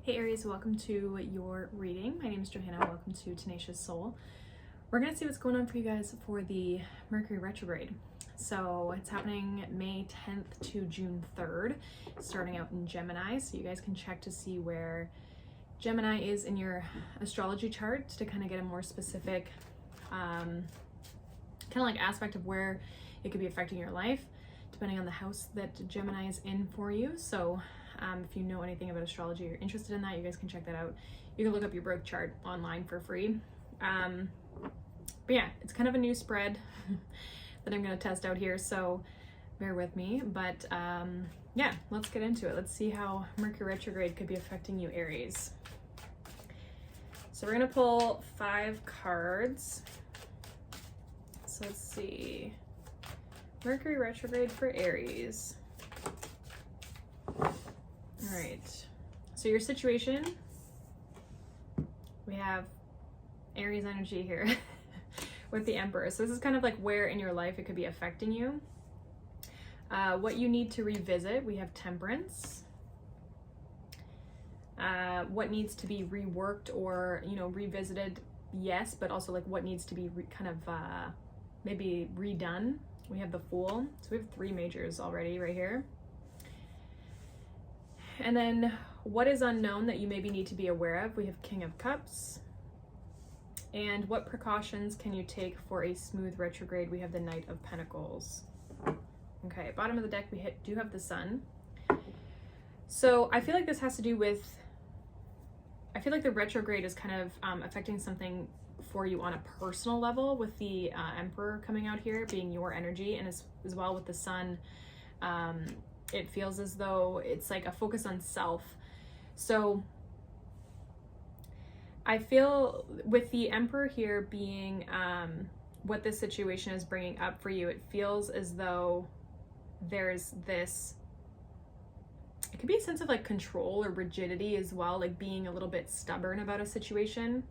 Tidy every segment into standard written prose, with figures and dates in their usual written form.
Hey Aries, welcome to your reading. My name is Johanna. Welcome to Tenacious Soul. We're going to see what's going on for you guys for the Mercury Retrograde. So it's happening May 10th to June 3rd, starting out in Gemini. So you guys can check to see where Gemini is in your astrology chart to kind of get a more specific kind of like aspect of where it could be affecting your life, depending on the house that Gemini is in for you. So if you know anything about astrology, you're interested in that, you guys can check that out. You can look up your birth chart online for free. But yeah, it's kind of a new spread that I'm going to test out here, so bear with me. But yeah, let's get into it. Let's see how Mercury retrograde could be affecting you, Aries. So we're going to pull 5 cards. So let's see. Mercury retrograde for Aries. All right, so your situation, we have Aries energy here with the Emperor. So this is kind of like where in your life it could be affecting you. What you need to revisit, we have Temperance. What needs to be reworked or, revisited, yes, but also like what needs to be maybe redone. We have the Fool. So we have 3 majors already right here. And then what is unknown that you maybe need to be aware of? We have King of Cups. And what precautions can you take for a smooth retrograde? We have the Knight of Pentacles. Okay, bottom of the deck, we do have the Sun. So I feel like this has to do with, I feel like the retrograde is kind of affecting something for you on a personal level, with the Emperor coming out here being your energy, and as well with the Sun. It feels as though it's like a focus on self. So I feel with the Emperor here being what this situation is bringing up for you, it feels as though there's this, it could be a sense of like control or rigidity as well, like being a little bit stubborn about a situation.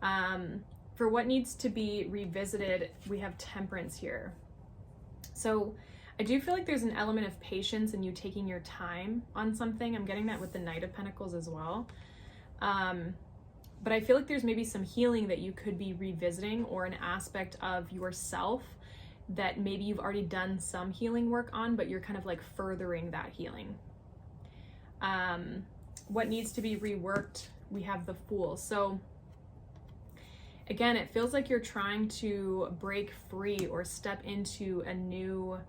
For what needs to be revisited, we have Temperance here. So I do feel like there's an element of patience in you taking your time on something. I'm getting that with the Knight of Pentacles as well. But I feel like there's maybe some healing that you could be revisiting, or an aspect of yourself that maybe you've already done some healing work on, but you're kind of like furthering that healing. What needs to be reworked, we have the Fool. So again, it feels like you're trying to break free or step into a new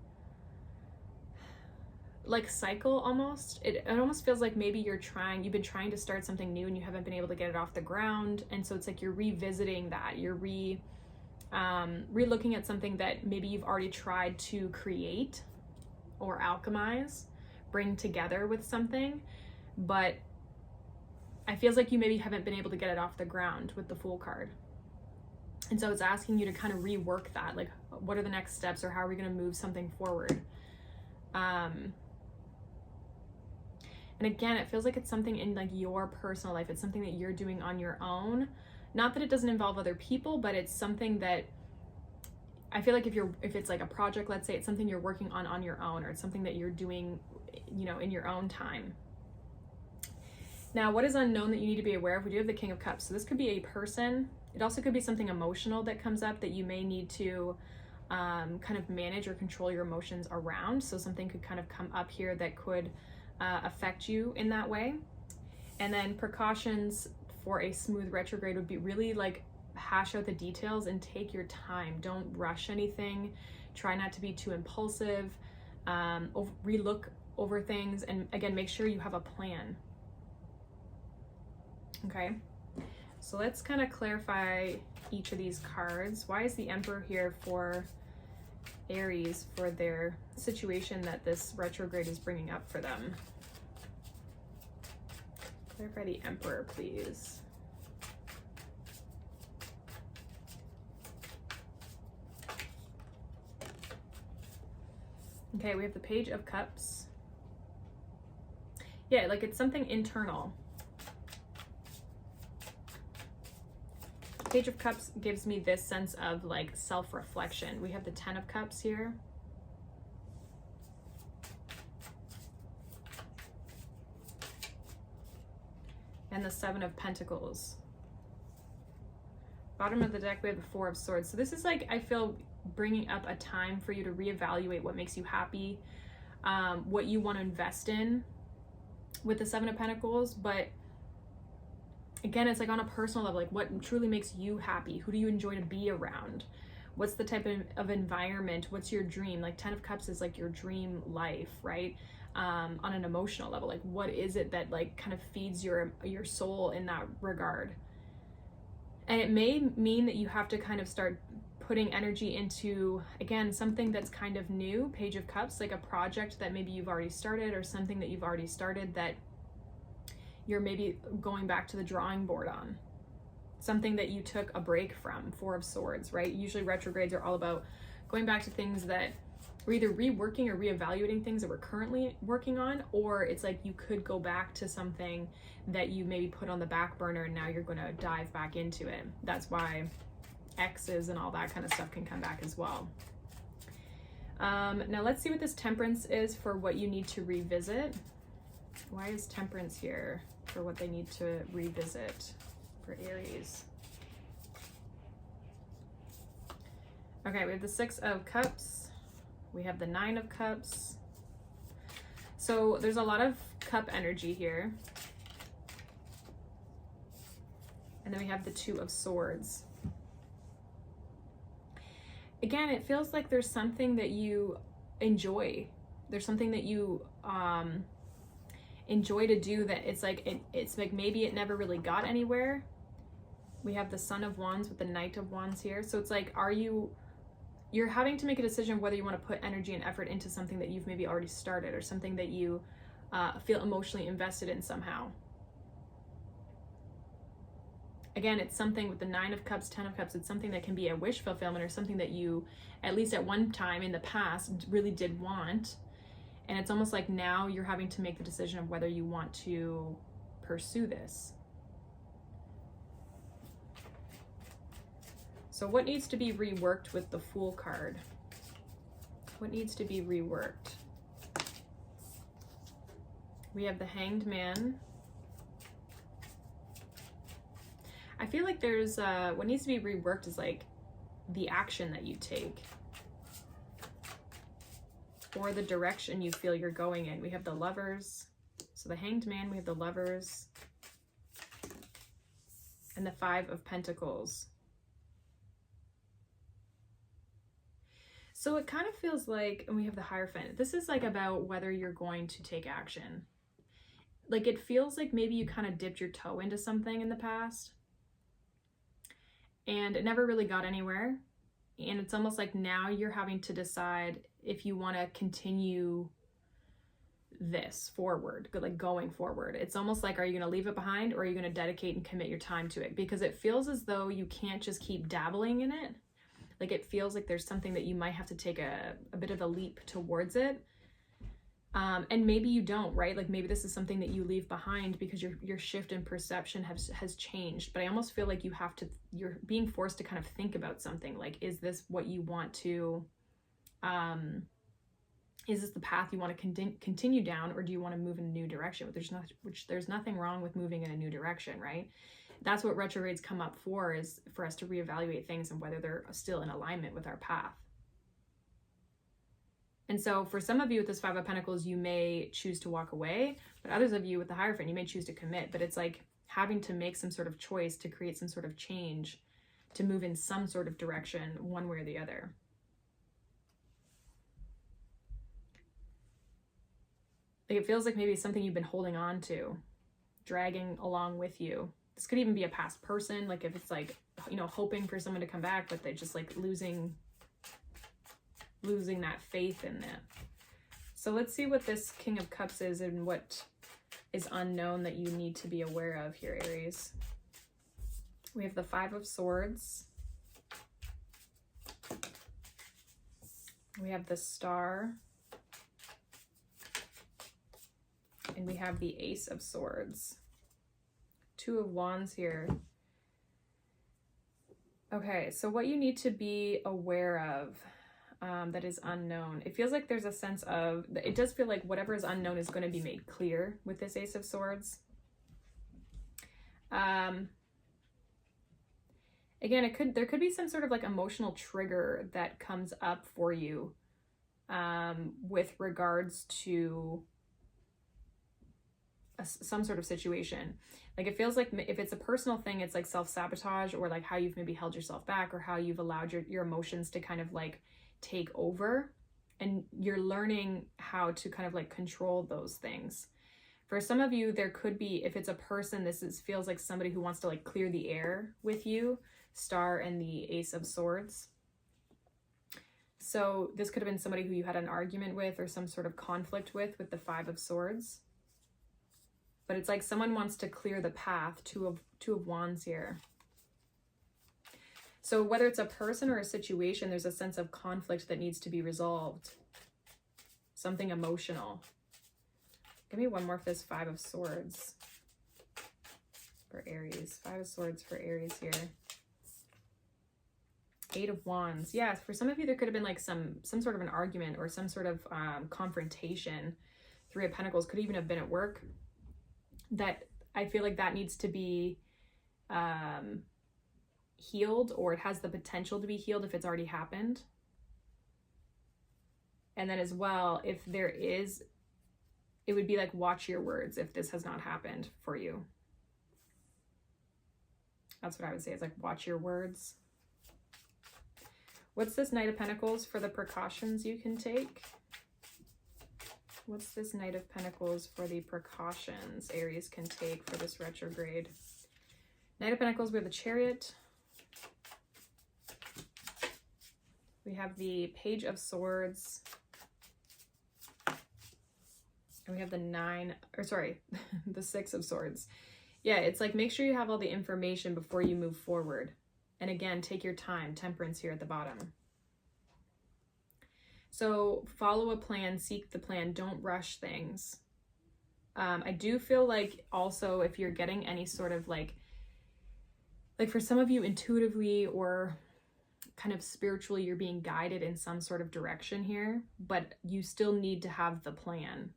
like cycle almost. It almost feels like maybe you've been trying to start something new and you haven't been able to get it off the ground. And so it's like you're revisiting that. You're re-looking at something that maybe you've already tried to create or alchemize, bring together with something, but it feels like you maybe haven't been able to get it off the ground with the Fool card. And so it's asking you to kind of rework that. Like, what are the next steps, or how are we going to move something forward? And again, it feels like it's something in like your personal life. It's something that you're doing on your own. Not that it doesn't involve other people, but it's something that I feel like if it's like a project, let's say, it's something you're working on your own, or it's something that you're doing, in your own time. Now, what is unknown that you need to be aware of? We do have the King of Cups. So this could be a person. It also could be something emotional that comes up that you may need to kind of manage or control your emotions around. So something could kind of come up here that could affect you in that way. And then precautions for a smooth retrograde would be really like hash out the details and take your time. Don't rush anything. Try not to be too impulsive. Relook over things, and again, make sure you have a plan. Okay, so let's kind of clarify each of these cards. Why is the Emperor here for Aries for their situation that this retrograde is bringing up for them? Clarify the Emperor, please. Okay, we have the Page of Cups. Yeah, like it's something internal. Page of Cups gives me this sense of like self-reflection. We have the Ten of Cups here. and the Seven of Pentacles. Bottom of the deck, we have the Four of Swords. So this is like, I feel, bringing up a time for you to reevaluate what makes you happy, what you want to invest in with the Seven of Pentacles. But again, it's like on a personal level, like what truly makes you happy? Who do you enjoy to be around? What's the type of environment? What's your dream? Like 10 of Cups is like your dream life, right? On an emotional level, like what is it that like kind of feeds your soul in that regard? And it may mean that you have to kind of start putting energy into, again, something that's kind of new, Page of Cups, like a project that maybe you've already started, or something that you've already started that you're maybe going back to the drawing board on. Something that you took a break from, Four of Swords, right? Usually retrogrades are all about going back to things that we're either reworking or reevaluating things that we're currently working on, or it's like you could go back to something that you maybe put on the back burner and now you're going to dive back into it. That's why exes and all that kind of stuff can come back as well. Now let's see what this Temperance is for what you need to revisit. Why is Temperance here for what they need to revisit for Aries? Okay, we have the Six of Cups. We have the Nine of Cups. So there's a lot of cup energy here. And then we have the Two of Swords. Again, it feels like there's something that you enjoy. There's something that you enjoy to do that it's like maybe it never really got anywhere. We have the Son of Wands with the Knight of Wands here. So it's like, you're having to make a decision whether you want to put energy and effort into something that you've maybe already started, or something that you feel emotionally invested in somehow. Again, it's something with the Nine of Cups, 10 of Cups, it's something that can be a wish fulfillment, or something that you, at least at one time in the past, really did want. And it's almost like now you're having to make the decision of whether you want to pursue this. So what needs to be reworked with the Fool card? What needs to be reworked? We have the Hanged Man. I feel like there's, what needs to be reworked is like the action that you take, or the direction you feel you're going in. We have the Lovers. So the Hanged Man, we have the Lovers, and the Five of Pentacles. So it kind of feels like, and we have the Hierophant, this is like about whether you're going to take action. Like it feels like maybe you kind of dipped your toe into something in the past and it never really got anywhere. And it's almost like now you're having to decide if you want to continue this forward, like going forward. It's almost like, are you going to leave it behind, or are you going to dedicate and commit your time to it? Because it feels as though you can't just keep dabbling in it. Like it feels like there's something that you might have to take a bit of a leap towards it. And maybe you don't, right? Like maybe this is something that you leave behind because your shift in perception has changed. But I almost feel like you're being forced to kind of think about something like, is this what you want to, is this the path you want to continue down, or do you want to move in a new direction? There's nothing wrong with moving in a new direction, right? That's what retrogrades come up for, is for us to reevaluate things and whether they're still in alignment with our path. And so for some of you with this Five of Pentacles, you may choose to walk away, but others of you with the Hierophant, you may choose to commit. But it's like having to make some sort of choice to create some sort of change, to move in some sort of direction, one way or the other. Like it feels like maybe it's something you've been holding on to, dragging along with you. This could even be a past person, like if it's like, you know, hoping for someone to come back, but they're just like losing that faith in that. So let's see what this King of Cups is and what is unknown that you need to be aware of here, Aries. We have the Five of Swords. We have the Star. And we have the Ace of Swords. Two of Wands here. Okay, so what you need to be aware of that is unknown. It feels like there's a sense of, it does feel like whatever is unknown is going to be made clear with this Ace of Swords. Again, there could be some sort of like emotional trigger that comes up for you with regards to some sort of situation. Like it feels like if it's a personal thing, it's like self-sabotage, or like how you've maybe held yourself back, or how you've allowed your emotions to kind of like take over, and you're learning how to kind of like control those things. For some of you, there could be, if it's a person, feels like somebody who wants to like clear the air with you. Star and the Ace of Swords. So this could have been somebody who you had an argument with or some sort of conflict with the Five of Swords. But it's like someone wants to clear the path. Two of Wands here. So whether it's a person or a situation, there's a sense of conflict that needs to be resolved. Something emotional. Give me one more for this Five of Swords for Aries. Five of Swords for Aries here. Eight of Wands. Yeah, for some of you, there could have been like some sort of an argument or some sort of confrontation. Three of Pentacles could even have been at work. That I feel like that needs to be healed, or it has the potential to be healed if it's already happened. And then as well, if there is, it would be like watch your words if this has not happened for you. That's what I would say, is like watch your words. What's this Knight of Pentacles for the precautions you can take? What's this Knight of Pentacles for the precautions Aries can take for this retrograde? Knight of Pentacles with the Chariot. We have the Page of Swords. And we have the Six of Swords. Yeah, it's like make sure you have all the information before you move forward. And again, take your time. Temperance here at the bottom. So follow a plan, seek the plan, don't rush things. I do feel like also if you're getting any sort of like for some of you intuitively or kind of spiritually, you're being guided in some sort of direction here, but you still need to have the plan,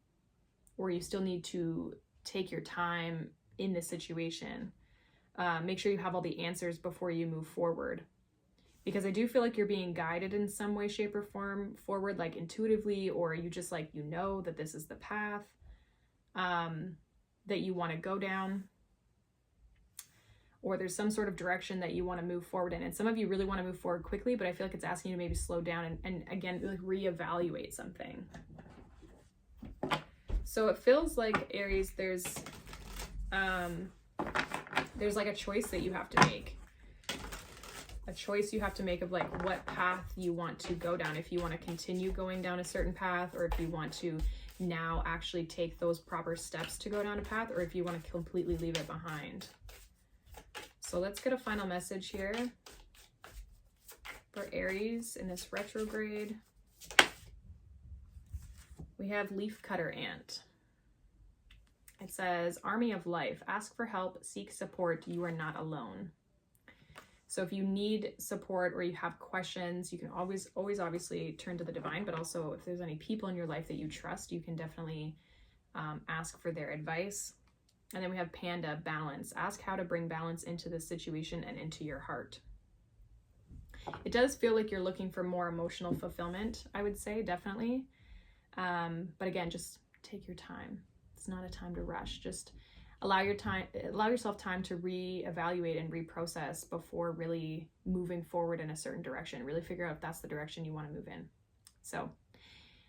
or you still need to take your time in this situation. Make sure you have all the answers before you move forward, because I do feel like you're being guided in some way, shape, or form forward, like intuitively, or you just like, you know that this is the path that you want to go down, or there's some sort of direction that you want to move forward in. And some of you really want to move forward quickly, but I feel like it's asking you to maybe slow down and again, like reevaluate something. So it feels like, Aries, there's like a choice that you have to make. A choice you have to make of like what path you want to go down. If you want to continue going down a certain path, or if you want to now actually take those proper steps to go down a path, or if you want to completely leave it behind. So let's get a final message here for Aries in this retrograde. We have Leafcutter Ant. It says, Army of Life, ask for help, seek support, you are not alone. So if you need support or you have questions, you can always obviously turn to the divine, but also if there's any people in your life that you trust, you can definitely ask for their advice. And then we have Panda, balance. Ask how to bring balance into this situation and into your heart. It does feel like you're looking for more emotional fulfillment, I would say, definitely. But again, just take your time. It's not a time to rush. Just allow yourself time to reevaluate and reprocess before really moving forward in a certain direction. Really figure out if that's the direction you want to move in. So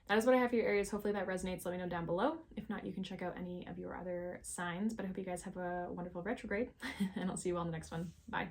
that is what I have for your Aries. Hopefully that resonates. Let me know down below. If not, you can check out any of your other signs. But I hope you guys have a wonderful retrograde, and I'll see you all in the next one. Bye.